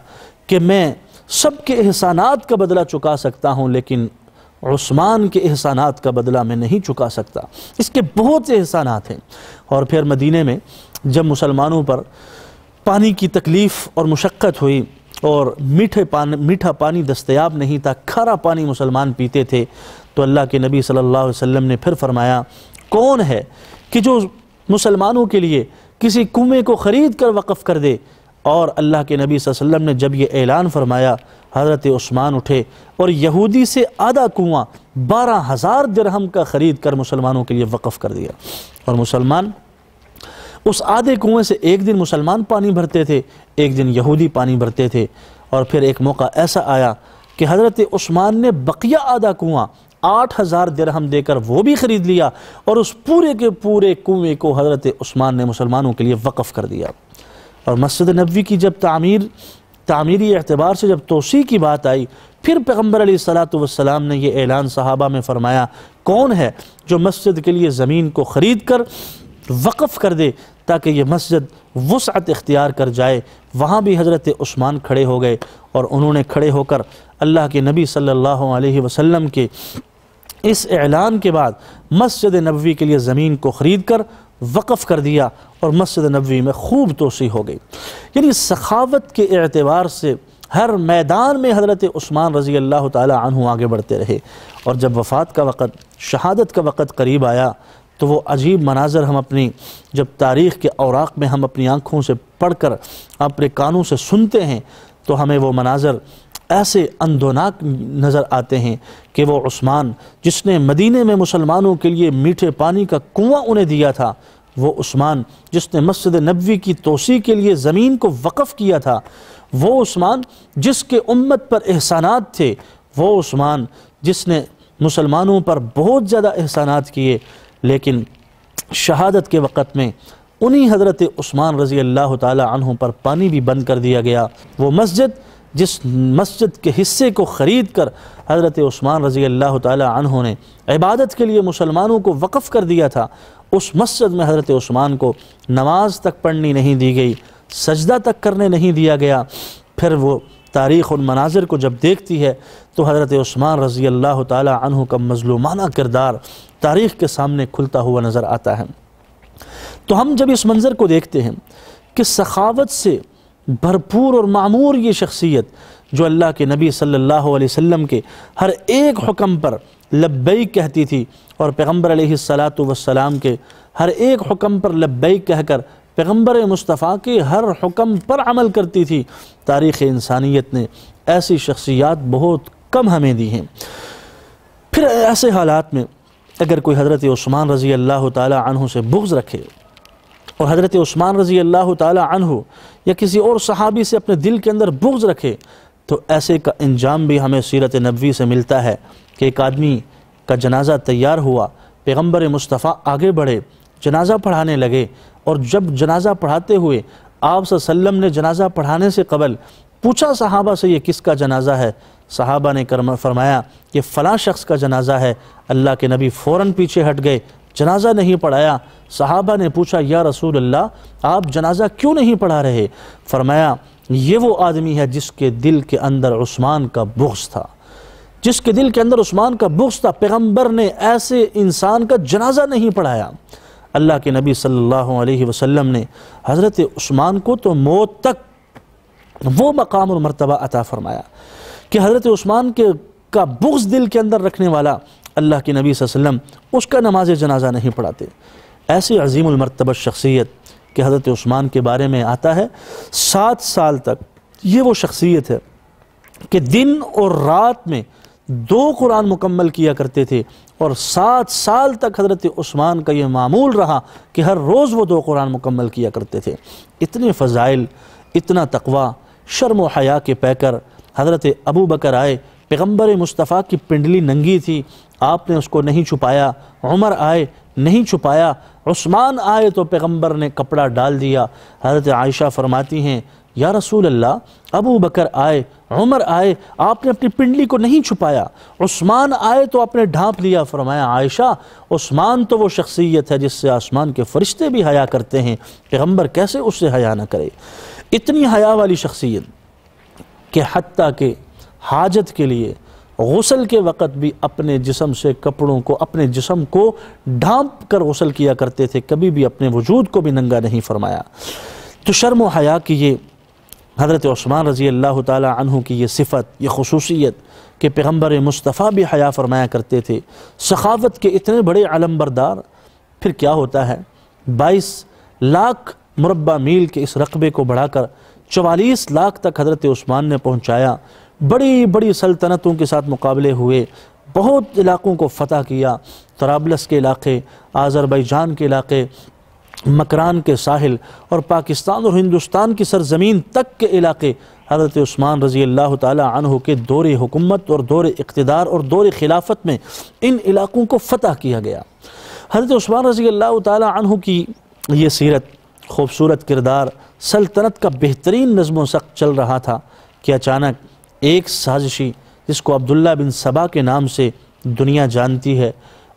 کہ میں سب کے احسانات کا بدلہ چکا سکتا ہوں، لیکن عثمان کے احسانات کا بدلہ میں نہیں چکا سکتا، اس کے بہت سے احسانات ہیں۔ اور پھر مدینے میں جب مسلمانوں پر پانی کی تکلیف اور مشقت ہوئی اور میٹھا پانی دستیاب نہیں تھا، کھارا پانی مسلمان پیتے تھے، تو اللہ کے نبی صلی اللہ علیہ وسلم نے پھر فرمایا کون ہے کہ جو مسلمانوں کے لیے کسی کنویں کو خرید کر وقف کر دے؟ اور اللہ کے نبی صلی اللہ علیہ وسلم نے جب یہ اعلان فرمایا، حضرت عثمان اٹھے اور یہودی سے آدھا کنواں 12,000 درہم کا خرید کر مسلمانوں کے لیے وقف کر دیا۔ اور مسلمان اس آدھے کنویں سے ایک دن مسلمان پانی بھرتے تھے، ایک دن یہودی پانی بھرتے تھے۔ اور پھر ایک موقع ایسا آیا کہ حضرت عثمان نے بقیہ آدھا کنواں 8,000 درہم دے کر وہ بھی خرید لیا، اور اس پورے کے پورے کنویں کو حضرت عثمان نے مسلمانوں کے لیے وقف کر دیا۔ اور مسجد نبوی کی جب تعمیری اعتبار سے جب توسیع کی بات آئی، پھر پیغمبر علیہ السلام نے یہ اعلان صحابہ میں فرمایا کون ہے جو مسجد کے لیے زمین کو خرید کر وقف کر دے تاکہ یہ مسجد وسعت اختیار کر جائے۔ وہاں بھی حضرت عثمان کھڑے ہو گئے، اور انہوں نے کھڑے ہو کر اللہ کے نبی صلی اللہ علیہ وسلم کے اس اعلان کے بعد مسجد نبوی کے لیے زمین کو خرید کر وقف کر دیا، اور مسجد نبوی میں خوب توسیع ہو گئی۔ یعنی سخاوت کے اعتبار سے ہر میدان میں حضرت عثمان رضی اللہ تعالی عنہ آگے بڑھتے رہے۔ اور جب وفات کا وقت، شہادت کا وقت قریب آیا، تو وہ عجیب مناظر ہم جب تاریخ کے اوراق میں ہم اپنی آنکھوں سے پڑھ کر اپنے کانوں سے سنتے ہیں، تو ہمیں وہ مناظر ایسے اندھوناک نظر آتے ہیں کہ وہ عثمان جس نے مدینے میں مسلمانوں کے لیے میٹھے پانی کا کنواں انہیں دیا تھا، وہ عثمان جس نے مسجد نبوی کی توسیع کے لیے زمین کو وقف کیا تھا، وہ عثمان جس کے امت پر احسانات تھے، وہ عثمان جس نے مسلمانوں پر بہت زیادہ احسانات کیے، لیکن شہادت کے وقت میں انہی حضرت عثمان رضی اللہ تعالی عنہ پر پانی بھی بند کر دیا گیا۔ وہ مسجد جس مسجد کے حصے کو خرید کر حضرت عثمان رضی اللہ تعالی عنہ نے عبادت کے لیے مسلمانوں کو وقف کر دیا تھا، اس مسجد میں حضرت عثمان کو نماز تک پڑھنی نہیں دی گئی، سجدہ تک کرنے نہیں دیا گیا۔ پھر وہ تاریخ ان مناظر کو جب دیکھتی ہے تو حضرت عثمان رضی اللہ تعالی عنہ کا مظلومانہ کردار تاریخ کے سامنے کھلتا ہوا نظر آتا ہے۔ تو ہم جب اس منظر کو دیکھتے ہیں کہ سخاوت سے بھرپور اور معمور یہ شخصیت جو اللہ کے نبی صلی اللہ علیہ وسلم کے ہر ایک حکم پر لبیک کہتی تھی، اور پیغمبر علیہ السلام کے ہر ایک حکم پر لبیک کہہ کر پیغمبر مصطفیٰ کے ہر حکم پر عمل کرتی تھی، تاریخ انسانیت نے ایسی شخصیات بہت کم ہمیں دی ہیں۔ پھر ایسے حالات میں، اگر کوئی حضرت عثمان رضی اللہ تعالی عنہ سے بغض رکھے اور حضرت عثمان رضی اللہ تعالی عنہ یا کسی اور صحابی سے اپنے دل کے اندر بغض رکھے تو ایسے کا انجام بھی ہمیں سیرت نبوی سے ملتا ہے کہ ایک آدمی کا جنازہ تیار ہوا، پیغمبر مصطفیٰ آگے بڑھے، جنازہ پڑھانے لگے، اور جب جنازہ پڑھاتے ہوئے آپ صلی اللہ علیہ وسلم نے جنازہ پڑھانے سے قبل پوچھا صحابہ سے یہ کس کا جنازہ ہے، صحابہ نے فرمایا یہ فلاں شخص کا جنازہ ہے، اللہ کے نبی فوراً پیچھے ہٹ گئے، جنازہ نہیں پڑھایا۔ صحابہ نے پوچھا یا رسول اللہ آپ جنازہ کیوں نہیں پڑھا رہے؟ فرمایا یہ وہ آدمی ہے جس کے دل کے اندر عثمان کا بغض تھا، جس کے دل کے اندر عثمان کا بغض تھا، پیغمبر نے ایسے انسان کا جنازہ نہیں پڑھایا۔ اللہ کے نبی صلی اللہ علیہ وسلم نے حضرت عثمان کو تو موت تک وہ مقام اور مرتبہ عطا فرمایا کہ حضرت عثمان کا بغض دل کے اندر رکھنے والا اللہ کے نبی صلی اللہ علیہ وسلم اس کا نماز جنازہ نہیں پڑھاتے۔ ایسی عظیم المرتبہ شخصیت کہ حضرت عثمان کے بارے میں آتا ہے 7 سال تک یہ وہ شخصیت ہے کہ دن اور رات میں 2 قرآن مکمل کیا کرتے تھے، اور 7 سال تک حضرت عثمان کا یہ معمول رہا کہ ہر روز وہ 2 قرآن مکمل کیا کرتے تھے۔ اتنے فضائل، اتنا تقوی، شرم و حیا کے پیکر حضرت ابو بکر آئے، پیغمبر مصطفیٰ کی پنڈلی ننگی تھی، آپ نے اس کو نہیں چھپایا، عمر آئے نہیں چھپایا، عثمان آئے تو پیغمبر نے کپڑا ڈال دیا۔ حضرت عائشہ فرماتی ہیں یا رسول اللہ ابو بکر آئے، عمر آئے، آپ نے اپنی پنڈلی کو نہیں چھپایا، عثمان آئے تو آپ نے ڈھانپ لیا۔ فرمایا عائشہ عثمان تو وہ شخصیت ہے جس سے آسمان کے فرشتے بھی حیا کرتے ہیں، پیغمبر کیسے اس سے حیا نہ کرے؟ اتنی حیا والی شخصیت کہ حتیٰ کہ حاجت کے لیے غسل کے وقت بھی اپنے جسم سے کپڑوں کو، اپنے جسم کو ڈھانپ کر غسل کیا کرتے تھے، کبھی بھی اپنے وجود کو بھی ننگا نہیں فرمایا۔ تو شرم و حیا کی یہ حضرت عثمان رضی اللہ تعالی عنہ کی یہ صفت، یہ خصوصیت کہ پیغمبر مصطفیٰ بھی حیا فرمایا کرتے تھے، سخاوت کے اتنے بڑے علم بردار، پھر کیا ہوتا ہے 22 لاکھ مربع میل کے اس رقبے کو بڑھا کر 44 لاکھ تک حضرت عثمان نے پہنچایا، بڑی بڑی سلطنتوں کے ساتھ مقابلے ہوئے، بہت علاقوں کو فتح کیا، طرابلس کے علاقے، آذربائیجان کے علاقے، مکران کے ساحل اور پاکستان اور ہندوستان کی سرزمین تک کے علاقے حضرت عثمان رضی اللہ تعالی عنہ کے دور حکومت اور دور اقتدار اور دور خلافت میں ان علاقوں کو فتح کیا گیا۔ حضرت عثمان رضی اللہ تعالی عنہ کی یہ سیرت، خوبصورت کردار، سلطنت کا بہترین نظم و ضبط چل رہا تھا کہ اچانک ایک سازشی جس کو عبداللہ بن سبا کے نام سے دنیا جانتی ہے،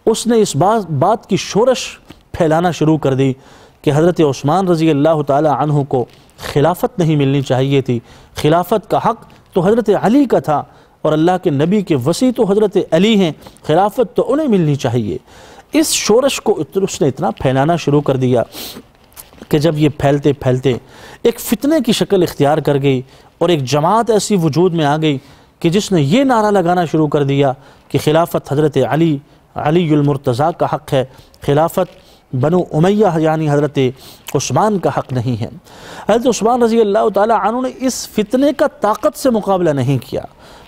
اس نے اس بات کی شورش پھیلانا شروع کر دی کہ حضرت عثمان رضی اللہ تعالی عنہ کو خلافت نہیں ملنی چاہیے تھی، خلافت کا حق تو حضرت علی کا تھا، اور اللہ کے نبی کے وصی تو حضرت علی ہیں، خلافت تو انہیں ملنی چاہیے۔ اس شورش کو اس نے اتنا پھیلانا شروع کر دیا کہ جب یہ پھیلتے پھیلتے ایک فتنے کی شکل اختیار کر گئی، اور ایک جماعت ایسی وجود میں آ گئی کہ جس نے یہ نعرہ لگانا شروع کر دیا کہ خلافت حضرت علی المرتضیٰ کا حق ہے، خلافت بنو امیہ یعنی حضرت عثمان کا حق نہیں ہے۔ حضرت عثمان رضی اللہ تعالی عنہ نے اس فتنے کا طاقت سے مقابلہ نہیں کیا،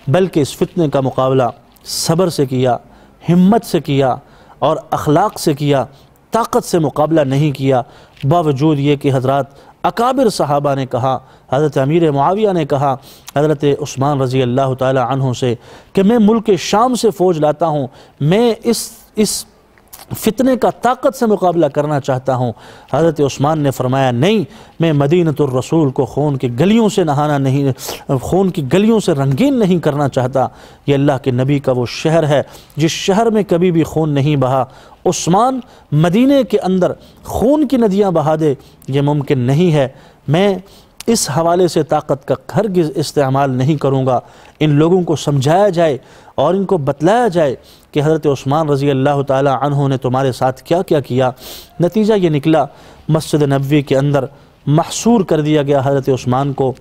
بلکہ اس فتنے کا مقابلہ صبر سے کیا، ہمت سے کیا اور اخلاق سے کیا، طاقت سے مقابلہ نہیں کیا، باوجود یہ کہ حضرات اکابر صحابہ نے کہا، حضرت امیر معاویہ نے کہا حضرت عثمان رضی اللہ تعالی عنہ سے کہ میں ملک شام سے فوج لاتا ہوں، میں اس فتنے کا طاقت سے مقابلہ کرنا چاہتا ہوں۔ حضرت عثمان نے فرمایا نہیں، میں مدینۃ الرسول کو خون کی گلیوں سے نہانا نہیں، خون کی گلیوں سے رنگین نہیں کرنا چاہتا، یہ اللہ کے نبی کا وہ شہر ہے جس شہر میں کبھی بھی خون نہیں بہا۔ عثمان مدینے کے اندر خون کی ندیاں بہا دے، یہ ممکن نہیں ہے، میں اس حوالے سے طاقت کا ہرگز استعمال نہیں کروں گا۔ ان لوگوں کو سمجھایا جائے اور ان کو بتلایا جائے کہ حضرت عثمان رضی اللہ تعالی عنہ نے تمہارے ساتھ کیا کیا کیا۔ نتیجہ یہ نکلا، مسجد نبوی کے اندر محصور کر دیا گیا حضرت عثمان کو۔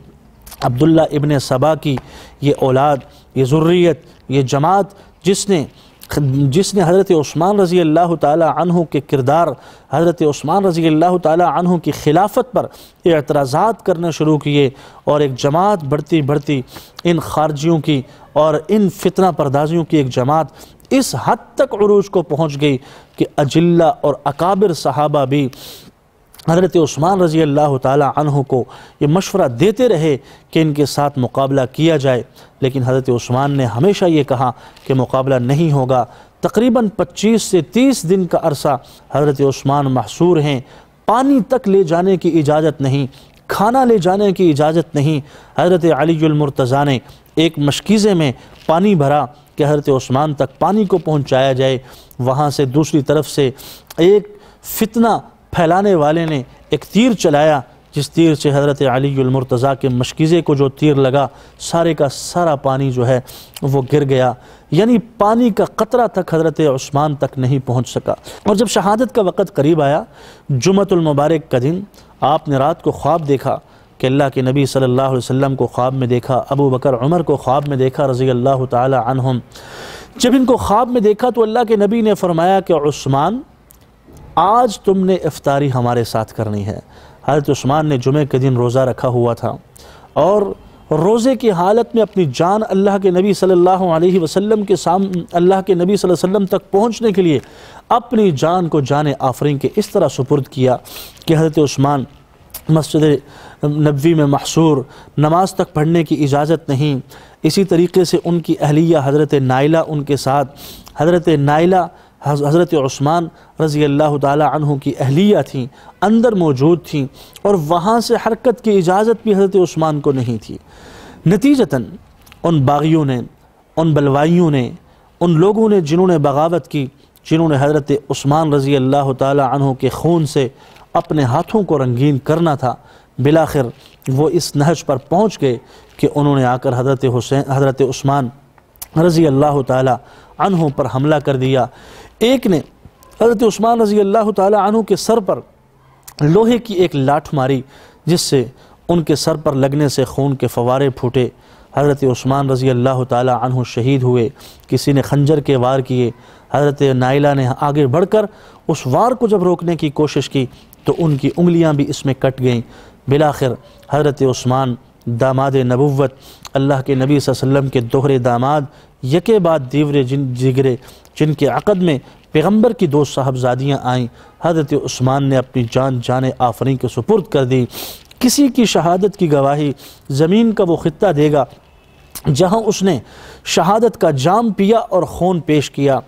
عبداللہ ابن سبا کی یہ اولاد، یہ ذریت، یہ جماعت جس نے حضرت عثمان رضی اللہ تعالی عنہ کے کردار، حضرت عثمان رضی اللہ تعالی عنہ کی خلافت پر اعتراضات کرنا شروع کیے، اور ایک جماعت بڑھتی ان خارجیوں کی اور ان فتنہ پردازیوں کی ایک جماعت اس حد تک عروج کو پہنچ گئی کہ اجلہ اور اکابر صحابہ بھی حضرت عثمان رضی اللہ تعالی عنہ کو یہ مشورہ دیتے رہے کہ ان کے ساتھ مقابلہ کیا جائے، لیکن حضرت عثمان نے ہمیشہ یہ کہا کہ مقابلہ نہیں ہوگا۔ تقریباً 25 سے 30 دن کا عرصہ حضرت عثمان محصور ہیں، پانی تک لے جانے کی اجازت نہیں، کھانا لے جانے کی اجازت نہیں۔ حضرت علی المرتضیٰ نے ایک مشکیزے میں پانی بھرا کہ حضرت عثمان تک پانی کو پہنچایا جائے، وہاں سے دوسری طرف سے ایک فتنہ پھیلانے والے نے ایک تیر چلایا، جس تیر سے حضرت علی المرتضیٰ کے مشکیزے کو جو تیر لگا، سارے کا سارا پانی جو ہے وہ گر گیا، یعنی پانی کا قطرہ تک حضرت عثمان تک نہیں پہنچ سکا۔ اور جب شہادت کا وقت قریب آیا، جمعۃ المبارک کا دن، آپ نے رات کو خواب دیکھا کہ اللہ کے نبی صلی اللہ علیہ وسلم کو خواب میں دیکھا، ابو بکر عمر کو خواب میں دیکھا رضی اللہ تعالی عنہم۔ جب ان کو خواب میں دیکھا تو اللہ کے نبی نے فرمایا کہ عثمان، آج تم نے افطاری ہمارے ساتھ کرنی ہے۔ حضرت عثمان نے جمعے کے دن روزہ رکھا ہوا تھا اور روزے کی حالت میں اپنی جان اللہ کے نبی صلی اللہ علیہ وسلم کے سامنے، اللہ کے نبی صلی اللہ علیہ وسلم تک پہنچنے کے لیے اپنی جان کو جان آفرین کے اس طرح سپرد کیا کہ حضرت عثمان مسجد نبوی میں محصور، نماز تک پڑھنے کی اجازت نہیں۔ اسی طریقے سے ان کی اہلیہ حضرت نائلہ ان کے ساتھ، حضرت نائلہ حضرت عثمان رضی اللہ تعالی عنہ کی اہلیہ تھیں، اندر موجود تھیں، اور وہاں سے حرکت کی اجازت بھی حضرت عثمان کو نہیں تھی۔ نتیجتاً ان باغیوں نے، ان بلوائیوں نے، ان لوگوں نے جنہوں نے بغاوت کی، جنہوں نے حضرت عثمان رضی اللہ تعالی عنہ کے خون سے اپنے ہاتھوں کو رنگین کرنا تھا، بالآخر وہ اس نہج پر پہنچ گئے کہ انہوں نے آ کر حضرت عثمان رضی اللہ تعالی عنہ پر حملہ کر دیا۔ ایک نے حضرت عثمان رضی اللہ تعالی عنہ کے سر پر لوہے کی ایک لاٹھ ماری، جس سے ان کے سر پر لگنے سے خون کے فوارے پھوٹے۔ حضرت عثمان رضی اللہ تعالی عنہ شہید ہوئے۔ کسی نے خنجر کے وار کیے، حضرت نائلہ نے آگے بڑھ کر اس وار کو جب روکنے کی کوشش کی تو ان کی انگلیاں بھی اس میں کٹ گئیں۔ بالآخر حضرت عثمان داماد نبوت، اللہ کے نبی صلی اللہ علیہ وسلم کے دوہرے داماد، یکے بعد دیورے جگرے، جن کے عقد میں پیغمبر کی 2 صاحبزادیاں آئیں، حضرت عثمان نے اپنی جان آفرین کے سپرد کر دی۔ کسی کی شہادت کی گواہی زمین کا وہ خطہ دے گا جہاں اس نے شہادت کا جام پیا اور خون پیش کیا۔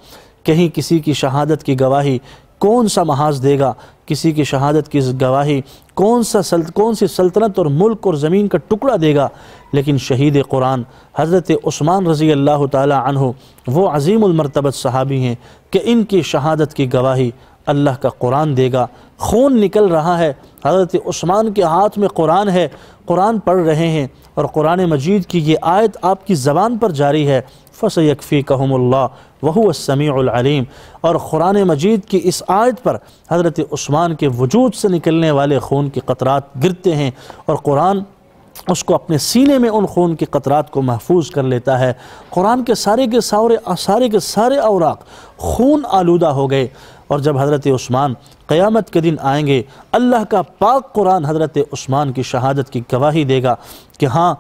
کہیں کسی کی شہادت کی گواہی کون سا محاذ دے گا، کسی کی شہادت کی گواہی کون سی سلطنت اور ملک اور زمین کا ٹکڑا دے گا، لیکن شہید قرآن حضرت عثمان رضی اللہ تعالی عنہ وہ عظیم المرتبت صحابی ہیں کہ ان کی شہادت کی گواہی اللہ کا قرآن دے گا۔ خون نکل رہا ہے، حضرت عثمان کے ہاتھ میں قرآن ہے، قرآن پڑھ رہے ہیں، اور قرآن مجید کی یہ آیت آپ کی زبان پر جاری ہے، فَسَيَكْفِيكَهُمُ اللَّهُ وَهُوَ السَّمِيعُ الْعَلِيمُ۔ اور قرآن مجید کی اس آیت پر حضرت عثمان کے وجود سے نکلنے والے خون کے قطرات گرتے ہیں، اور قرآن اس کو اپنے سینے میں ان خون کے قطرات کو محفوظ کر لیتا ہے۔ قرآن کے سارے کے سارے اوراق خون آلودہ ہو گئے، اور جب حضرت عثمان قیامت کے دن آئیں گے، اللہ کا پاک قرآن حضرت عثمان کی شہادت کی گواہی دے گا کہ ہاں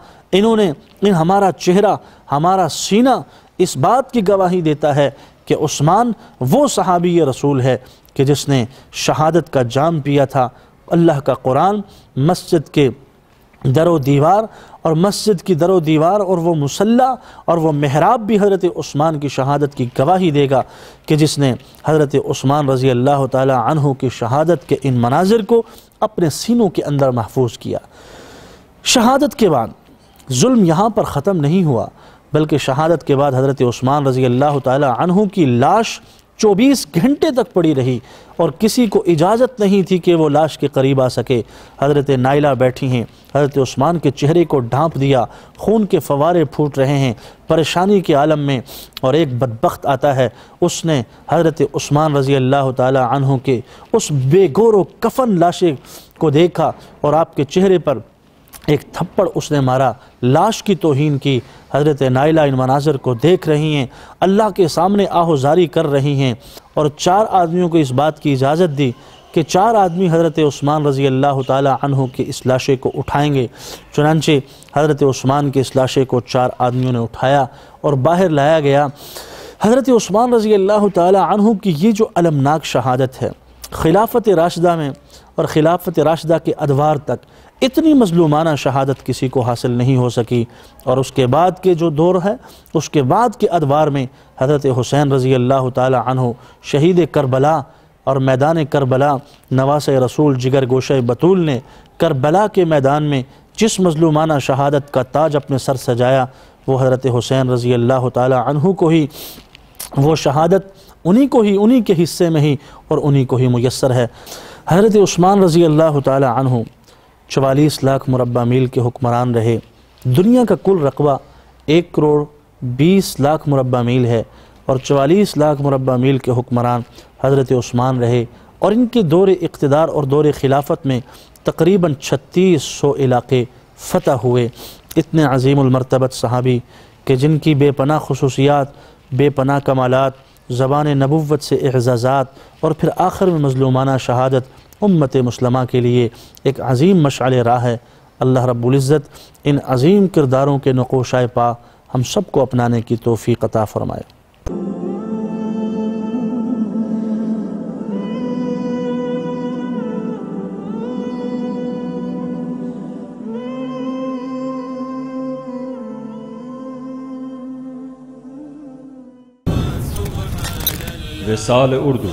ہمارا چہرہ، ہمارا سینہ اس بات کی گواہی دیتا ہے کہ عثمان وہ صحابی رسول ہے کہ جس نے شہادت کا جام پیا تھا۔ اللہ کا قرآن مسجد کے در و دیوار، اور مسجد کی در و دیوار اور وہ مصلی اور وہ محراب بھی حضرت عثمان کی شہادت کی گواہی دے گا کہ جس نے حضرت عثمان رضی اللہ تعالی عنہ کی شہادت کے ان مناظر کو اپنے سینوں کے اندر محفوظ کیا۔ شہادت کے بعد ظلم یہاں پر ختم نہیں ہوا، بلکہ شہادت کے بعد حضرت عثمان رضی اللہ تعالی عنہ کی لاش 24 گھنٹے تک پڑی رہی، اور کسی کو اجازت نہیں تھی کہ وہ لاش کے قریب آ سکے۔ حضرت نائلہ بیٹھی ہیں، حضرت عثمان کے چہرے کو ڈھانپ دیا، خون کے فوارے پھوٹ رہے ہیں پریشانی کے عالم میں، اور ایک بدبخت آتا ہے، اس نے حضرت عثمان رضی اللہ تعالی عنہ کے اس بے گور و کفن لاشے کو دیکھا، اور آپ کے چہرے پر ایک تھپڑ اس نے مارا، لاش کی توہین کی۔ حضرت نائلہ ان مناظر کو دیکھ رہی ہیں، اللہ کے سامنے آہوزاری کر رہی ہیں، اور 4 آدمیوں کو اس بات کی اجازت دی کہ 4 آدمی حضرت عثمان رضی اللہ تعالی عنہ کے اس لاشے کو اٹھائیں گے۔ چنانچہ حضرت عثمان کے اس لاشے کو 4 آدمیوں نے اٹھایا اور باہر لایا گیا۔ حضرت عثمان رضی اللہ تعالی عنہ کی یہ جو المناک شہادت ہے، خلافت راشدہ میں اور خلافت راشدہ کے ادوار تک اتنی مظلومانہ شہادت کسی کو حاصل نہیں ہو سکی، اور اس کے بعد کے جو دور ہے، اس کے بعد کے ادوار میں حضرت حسین رضی اللہ تعالی عنہ شہید کربلا اور میدان کربلا نواسۂ رسول جگر گوشہ بطول نے کربلا کے میدان میں جس مظلومانہ شہادت کا تاج اپنے سر سجایا، وہ حضرت حسین رضی اللہ تعالی عنہ کو ہی وہ شہادت انہی کے حصے میں ہی اور انہی کو ہی میسر ہے۔ حضرت عثمان رضی اللہ تعالی عنہ 44 لاکھ مربع میل کے حکمران رہے۔ دنیا کا کل رقبہ 1,20 کروڑ مربع میل ہے، اور 44 لاکھ مربع میل کے حکمران حضرت عثمان رہے، اور ان کے دور اقتدار اور دور خلافت میں تقریباً 3600 علاقے فتح ہوئے۔ اتنے عظیم المرتبت صحابی کہ جن کی بے پناہ خصوصیات، بے پناہ کمالات، زبان نبوت سے اعزازات، اور پھر آخر میں مظلومانہ شہادت امت مسلمہ کے لیے ایک عظیم مشعل راہ ہے۔ اللہ رب العزت ان عظیم کرداروں کے نقوشۂ پا ہم سب کو اپنانے کی توفیق عطا فرمائے۔ وصال اردو